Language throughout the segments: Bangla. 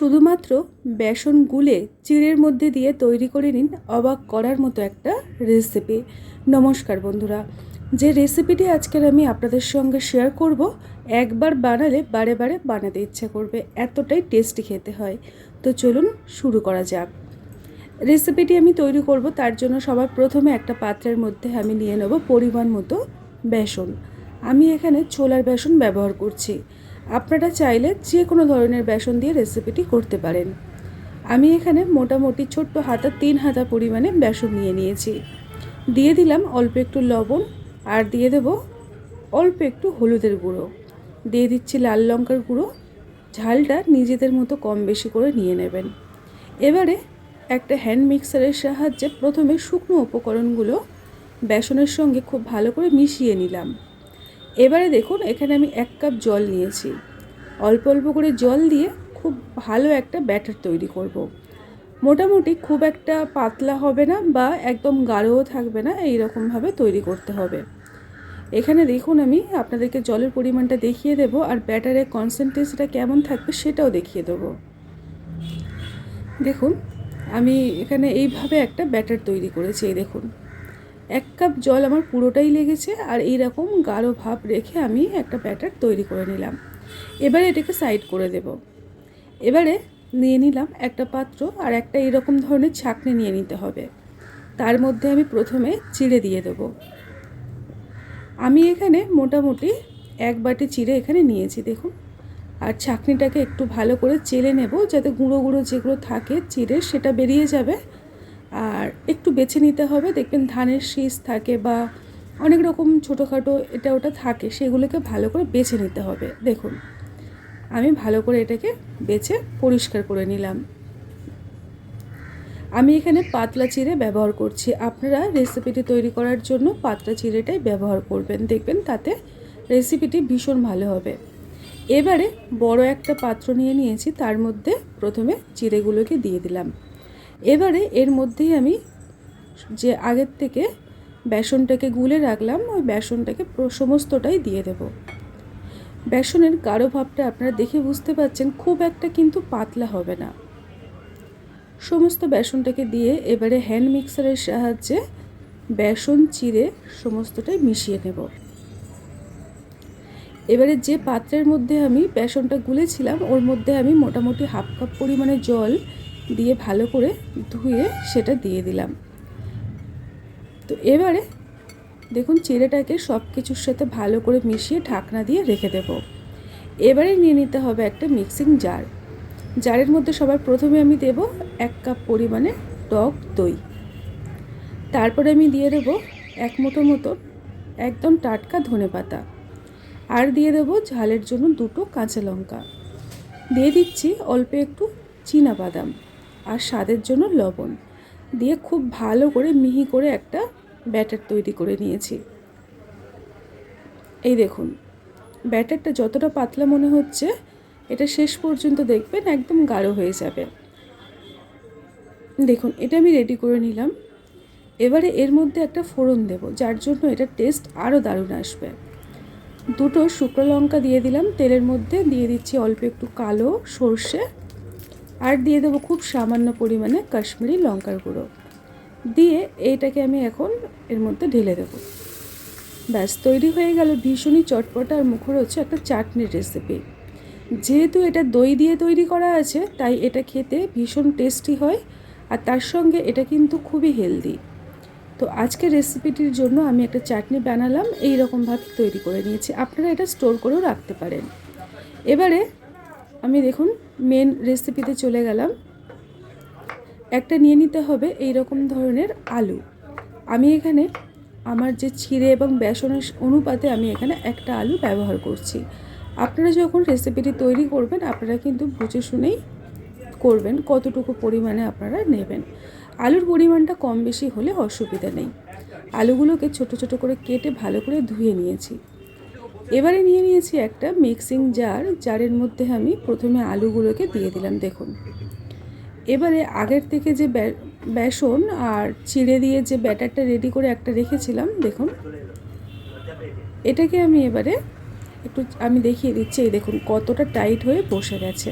শুধুমাত্র বেসন গুলে চিড়ের মধ্যে দিয়ে তৈরি করে নিন অবাক করার মতো একটা রেসিপি। নমস্কার বন্ধুরা, যে রেসিপিটি আজকের আমি আপনাদের সঙ্গে শেয়ার করব, একবার বানালে বারে বারে বানাতে ইচ্ছা করবে, এতটাই টেস্টি খেতে হয়। তো চলুন শুরু করা যাক। রেসিপিটি আমি তৈরি করব, তার জন্য সবার প্রথমে একটা পাত্রের মধ্যে আমি নিয়ে নেব পরিমাণ মতো বেসন। আমি এখানে ছোলার বেসন ব্যবহার করছি। আপনারা চাইলে যে কোনো ধরনের বেসন দিয়ে রেসিপিটি করতে পারেন। আমি এখানে মোটামুটি ছোট্ট হাতা 3 হাতা পরিমাণে বেসন নিয়ে নিয়েছি। দিয়ে দিলাম অল্প একটু লবণ, আর দিয়ে দেব অল্প একটু হলুদের গুঁড়ো, দিয়ে দিচ্ছি লাল লঙ্কার গুঁড়ো। ঝালটা নিজেদের মতো কম বেশি করে নিয়ে নেবেন। এবারে একটা হ্যান্ড মিক্সারের সাহায্যে প্রথমে শুকনো উপকরণগুলো বেসনের সঙ্গে খুব ভালো করে মিশিয়ে নিলাম। এবারে দেখুন, এখানে আমি 1 কাপ জল নিয়েছি। অল্প অল্প করে জল দিয়ে খুব ভালো একটা ব্যাটার তৈরি করব। মোটামুটি খুব একটা পাতলা হবে না বা একদম গাঢ়ও থাকবে না, এই রকমভাবে তৈরি করতে হবে। এখানে দেখুন, আমি আপনাদেরকে জলের পরিমাণটা দেখিয়ে দেব, আর ব্যাটারের কনসেন্ট্রেশনটা কেমন থাকবে সেটাও দেখিয়ে দেব। দেখুন, আমি এখানে এইভাবে একটা ব্যাটার তৈরি করেছি। এই দেখুন, 1 কাপ জল আমার পুরোটাই লেগেছে, আর এইরকম গাঢ় ভাব রেখে আমি একটা ব্যাটার তৈরি করে নিলাম। এবারে এটাকে সাইড করে দেব। এবারে নিয়ে নিলাম একটা পাত্র, আর একটা এরকম ধরনের ছাঁকনি নিয়ে নিতে হবে। তার মধ্যে আমি প্রথমে চিড়ে দিয়ে দেব। আমি এখানে মোটামুটি 1 বাটি চিড়ে এখানে নিয়েছি দেখুন। আর ছাঁকনিটাকে একটু ভালো করে চেলে নেব, যাতে গুঁড়ো গুঁড়ো যেগুলো থাকে চিড়ের সেটা বেরিয়ে যাবে। আর একটু বেছে নিতে হবে, দেখবেন ধানের শীষ থাকে বা অনেক রকম ছোটোখাটো এটা ওটা থাকে, সেগুলোকে ভালো করে বেছে নিতে হবে। দেখুন, আমি ভালো করে এটাকে বেছে পরিষ্কার করে নিলাম। আমি এখানে পাতলা চিড়ে ব্যবহার করছি। আপনারা রেসিপিটি তৈরি করার জন্য পাতলা চিড়েটাই ব্যবহার করবেন, দেখবেন তাতে রেসিপিটি ভীষণ ভালো হবে। এবারে বড় একটা পাত্র নিয়ে নিয়েছি, তার মধ্যে প্রথমে চিড়েগুলোকে দিয়ে দিলাম। এবারে এর মধ্যেই আমি যে আগের থেকে বেসনটাকে গুলে রাখলাম, ওই বেসনটাকে সমস্তটাই দিয়ে দেব। বেসনের গাঢ় ভাবটা আপনারা দেখে বুঝতে পারছেন, খুব একটা কিন্তু পাতলা হবে না। সমস্ত বেসনটাকে দিয়ে এবারে হ্যান্ড মিক্সারের সাহায্যে বেসন চিড়ে সমস্তটাই মিশিয়ে নেব। এবারে যে পাত্রের মধ্যে আমি বেসনটা গুলেছিলাম, ওর মধ্যে আমি মোটামুটি 1/2 কাপ পরিমাণে জল দিয়ে ভালো করে ধুয়ে সেটা দিয়ে দিলাম। তো এবারে দেখুন, চিড়েটাকে সব কিছুর সাথে ভালো করে মিশিয়ে ঢাকনা দিয়ে রেখে দেব। এবারে নিয়ে নিতে হবে একটা মিক্সিং জার। জারের মধ্যে সবার প্রথমে আমি দেব 1 কাপ পরিমাণে টক দই। তারপরে আমি দিয়ে দেব 1 মুঠো মতো একদম টাটকা ধনেপাতা, আর দিয়ে দেব ঝালের জন্য 2টো কাঁচা লঙ্কা। দিয়ে দিচ্ছি অল্প একটু চীনাবাদাম, আর স্বাদের জন্য লবণ দিয়ে খুব ভালো করে মিহি করে একটা ব্যাটার তৈরি করে নিয়েছি। এই দেখুন, ব্যাটারটা যতটা পাতলা মনে হচ্ছে, এটা শেষ পর্যন্ত দেখবেন একদম গাঢ় হয়ে যাবে। দেখুন, এটা আমি রেডি করে নিলাম। এবারে এর মধ্যে একটা ফোড়ন দেব, যার জন্য এটা টেস্ট আরও দারুণ আসবে। 2টো শুকনো লঙ্কা দিয়ে দিলাম তেলের মধ্যে, দিয়ে দিচ্ছি অল্প একটু কালো সর্ষে, আর দিয়ে দেবো খুব সামান্য পরিমাণে কাশ্মীরি লঙ্কার গুঁড়ো। দিয়ে এইটাকে আমি এখন এর মধ্যে ঢেলে দেবো। ব্যাস, তৈরি হয়ে গেল ভীষণই চটপটা আর মুখরোচক একটা চাটনির রেসিপি। যেহেতু এটা দই দিয়ে তৈরি করা আছে, তাই এটা খেতে ভীষণ টেস্টি হয়, আর তার সঙ্গে এটা কিন্তু খুবই হেলদি। তো আজকের রেসিপিটির জন্য আমি একটা চাটনি বানালাম, এই রকমভাবে তৈরি করে নিয়েছি। আপনারা এটা স্টোর করেও রাখতে পারেন। এবারে আমি দেখুন মেন রেসিপিতে চলে গেলাম। একটা নিয়ে নিতে হবে এই রকম ধরনের আলু। আমি এখানে আমার যে চিড়ে এবং বেসনের অনুপাতে আমি এখানে একটা আলু ব্যবহার করছি। আপনারা যখন রেসিপিটি তৈরি করবেন, আপনারা কিন্তু বুঝে শুনেই করবেন কতটুকু পরিমাণে আপনারা নেবেন। আলুর পরিমাণটা কম বেশি হলে অসুবিধা নেই। আলুগুলোকে ছোট ছোট করে কেটে ভালো করে ধুয়ে নিয়েছি। এবারে নিয়ে নিয়েছি একটা মিক্সিং জার। জারের মধ্যে আমি প্রথমে আলুগুলোকে দিয়ে দিলাম। দেখুন, এবারে আগের থেকে যে বেসন আর চিড়ে দিয়ে যে ব্যাটারটা রেডি করে একটা রেখেছিলাম, দেখুন এটাকে আমি এবারে একটু আমি দেখিয়ে দিচ্ছি। এই দেখুন কতটা টাইট হয়ে বসে গেছে।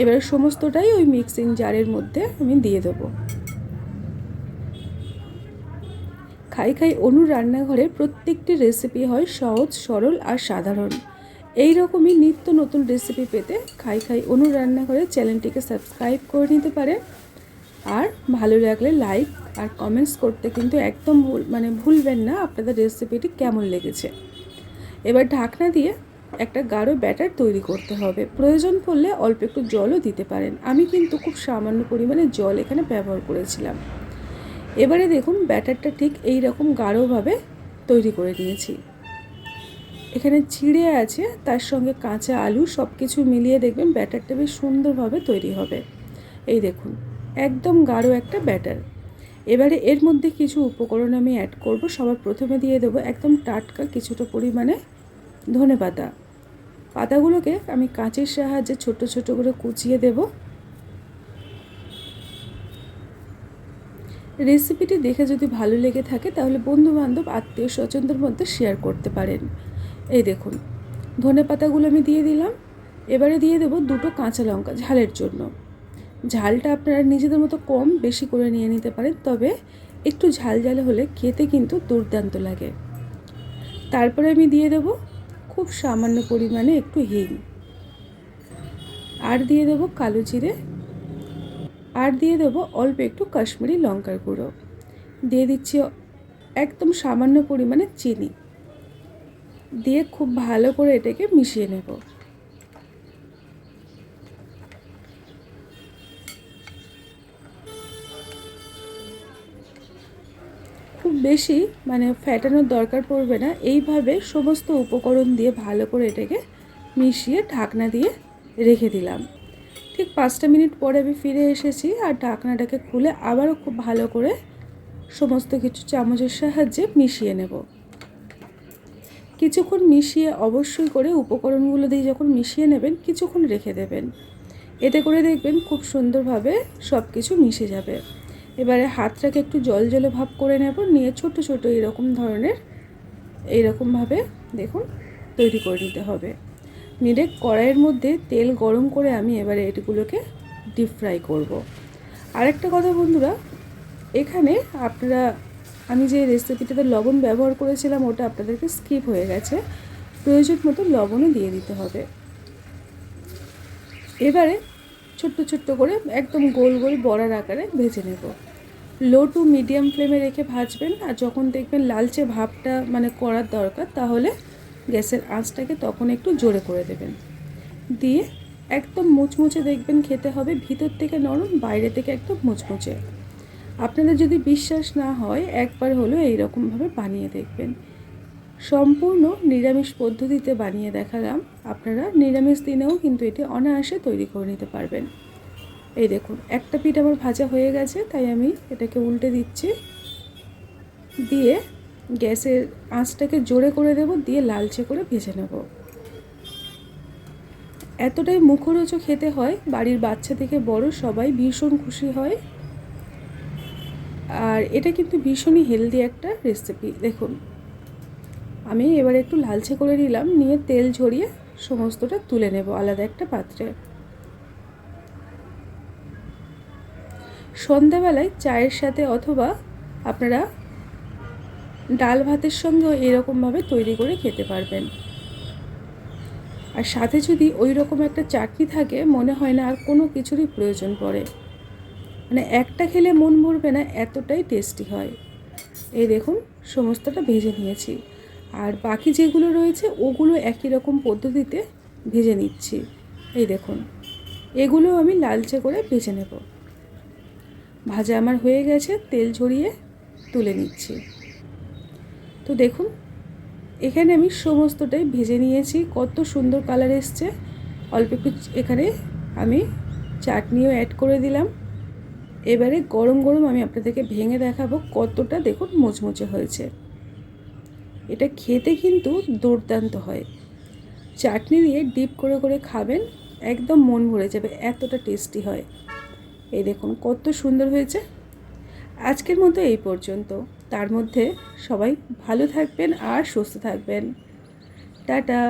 এবার সমস্তটাই ওই মিক্সিং জারের মধ্যে আমি দিয়ে দেবো। খাই খাই অনুর রান্নাঘরের প্রত্যেকটি রেসিপি হয় সহজ, সরল আর সাধারণ। এই রকমই নিত্য নতুন রেসিপি পেতে খাই খাই অনুর রান্নাঘরের চ্যানেলটিকে সাবস্ক্রাইব করে নিতে পারেন। আর ভালো লাগলে লাইক আর কমেন্টস করতে কিন্তু একদম ভুলবেন না আপনাদের রেসিপিটি কেমন লেগেছে। এবার ঢাকনা দিয়ে একটা গাঢ় ব্যাটার তৈরি করতে হবে। প্রয়োজন পড়লে অল্প একটু জলও দিতে পারেন। আমি কিন্তু খুব সামান্য পরিমাণে জল এখানে ব্যবহার করেছিলাম। এবারে দেখুন ব্যাটারটা ঠিক এই রকম গাঢ়ভাবে তৈরি করে নিয়েছি। এখানে চিড়ে আছে, তার সঙ্গে কাঁচা আলু, সব কিছু মিলিয়ে দেখবেন ব্যাটারটা বেশ সুন্দরভাবে তৈরি হবে। এই দেখুন একদম গাঢ় একটা ব্যাটার। এবারে এর মধ্যে কিছু উপকরণ আমি অ্যাড করব। সবার প্রথমে দিয়ে দেবো একদম টাটকা কিছুটা পরিমাণে ধনেপাতা। পাতাগুলোকে আমি কাঁচের সাহায্যে ছোট ছোট করে কুচিয়ে দেব। রেসিপিটি দেখে যদি ভালো লেগে থাকে তাহলে বন্ধুবান্ধব আত্মীয় স্বজনদের মধ্যে শেয়ার করতে পারেন। এই দেখুন ধনেপাতাগুলো আমি দিয়ে দিলাম। এবারে দিয়ে দেব দুটো কাঁচা লঙ্কা ঝালের জন্য। ঝালটা আপনারা নিজেদের মতো কম বেশি করে নিয়ে নিতে পারেন, তবে একটু ঝাল ঝাল হলে খেতে কিন্তু দুর্দান্ত লাগে। তারপরে আমি দিয়ে দেব খুব সামান্য পরিমাণে একটু হিং, আর দিয়ে দেব কালো জিরে, আর দিয়ে দেব অল্প একটু কাশ্মীরি লঙ্কার গুঁড়ো, দিয়ে দিচ্ছি একদম সামান্য পরিমাণে চিনি, দিয়ে খুব ভালো করে এটাকে মিশিয়ে নেব। খুব বেশি ফ্যাটানোর দরকার পড়বে না। এইভাবে সমস্ত উপকরণ দিয়ে ভালো করে এটাকে মিশিয়ে ঢাকনা দিয়ে রেখে দিলাম। ঠিক 5টা মিনিট পরে আমি ফিরে এসেছি, আর ঢাকনাটাকে খুলে আবারও খুব ভালো করে সমস্ত কিছু চামচের সাহায্যে মিশিয়ে নেব। কিছুক্ষণ মিশিয়ে অবশ্যই করে উপকরণগুলো দিয়ে যখন মিশিয়ে নেবেন কিছুক্ষণ রেখে দেবেন। এতে করে দেখবেন খুব সুন্দরভাবে সব কিছু মিশে যাবে। এবারে হাতটাকে একটু জল জলে ভাব করে নেব, নিয়ে ছোট ছোট এইরকমভাবে দেখুন তৈরি করে নিতে হবে। নিয়ে কড়াইয়ের মধ্যে তেল গরম করে আমি এবারে এগুলোকে ডিপ ফ্রাই করব। আরেকটা কথা বন্ধুরা, এখানে আমি যে রেসিপিটাতে লবণ ব্যবহার করেছিলাম ওটা আপনাদেরকে স্কিপ হয়ে গেছে। প্রয়োজন মতো লবণও দিয়ে দিতে হবে। এবারে ছোট্ট ছোট্ট করে একদম গোল গোল বড়ার আকারে ভেজে নেব। লো টু মিডিয়াম ফ্লেমে রেখে ভাজবেন, আর যখন দেখবেন লালচে ভাবটা করার দরকার তাহলে গ্যাসের আঁচটাকে তখন একটু জোরে করে দেবেন। দিয়ে একদম মুচমুচে দেখবেন খেতে হবে, ভিতর থেকে নরম বাইরে থেকে একদম মুচমুচে। আপনাদের যদি বিশ্বাস না হয় একবার হলো এইরকমভাবে বানিয়ে দেখবেন। সম্পূর্ণ নিরামিষ পদ্ধতিতে বানিয়ে দেখালাম। আপনারা নিরামিষ দিনেও কিন্তু এটি অনায়াসে তৈরি করে নিতে পারবেন। এই দেখুন একটা পিঠ আমার ভাজা হয়ে গেছে, তাই আমি এটাকে উল্টে দিচ্ছি। দিয়ে গ্যাসের আঁচটাকে জোরে করে দেব, দিয়ে লালচে করে ভেজে নেব। এতটাই মুখরোচক খেতে হয়, বাড়ির বাচ্চা থেকে বড় সবাই ভীষণ খুশি হয়। আর এটা কিন্তু ভীষণই হেলদি একটা রেসিপি। দেখুন আমি এবার একটু লালচে করে নিলাম, নিয়ে তেল ঝরিয়ে সমস্তটা তুলে নেব আলাদা একটা পাত্রে। সন্ধ্যাবেলায় চায়ের সাথে অথবা আপনারা ডাল ভাতের সঙ্গেও এরকমভাবে তৈরি করে খেতে পারবেন। আর সাথে যদি ওই রকম একটা চাটনি থাকে মনে হয় না আর কোনো কিছুরই প্রয়োজন পড়ে। একটা খেলে মন ভরবে না, এতটাই টেস্টি হয়। এই দেখুন সমস্তটা ভেজে নিয়েছি, আর বাকি যেগুলো রয়েছে ওগুলো একই রকম পদ্ধতিতে ভেজে নিচ্ছি। এই দেখুন এগুলো আমি লালচে করে ভেজে নেব। ভাজা আমার হয়ে গেছে, তেল ঝরিয়ে তুলে নিচ্ছি। তো দেখুন এখানে আমি সমস্তটাই ভেজে নিয়েছি, কত সুন্দর কালার এসছে। অল্প একটু এখানে আমি চাটনিও অ্যাড করে দিলাম। এবারে গরম গরম আমি আপনাদেরকে ভেঙে দেখাবো কতটা দেখুন মুচমুচে হয়েছে। এটা খেতে কিন্তু দুর্দান্ত হয়। চাটনি দিয়ে ডিপ করে করে খাবেন, একদম মন ভরে যাবে, এতটা টেস্টি হয়। এই দেখুন কত সুন্দর হয়েছে। আজকের মতো এই পর্যন্ত। তার মধ্যে সবাই ভালো থাকবেন আর সুস্থ থাকবেন। টাটা।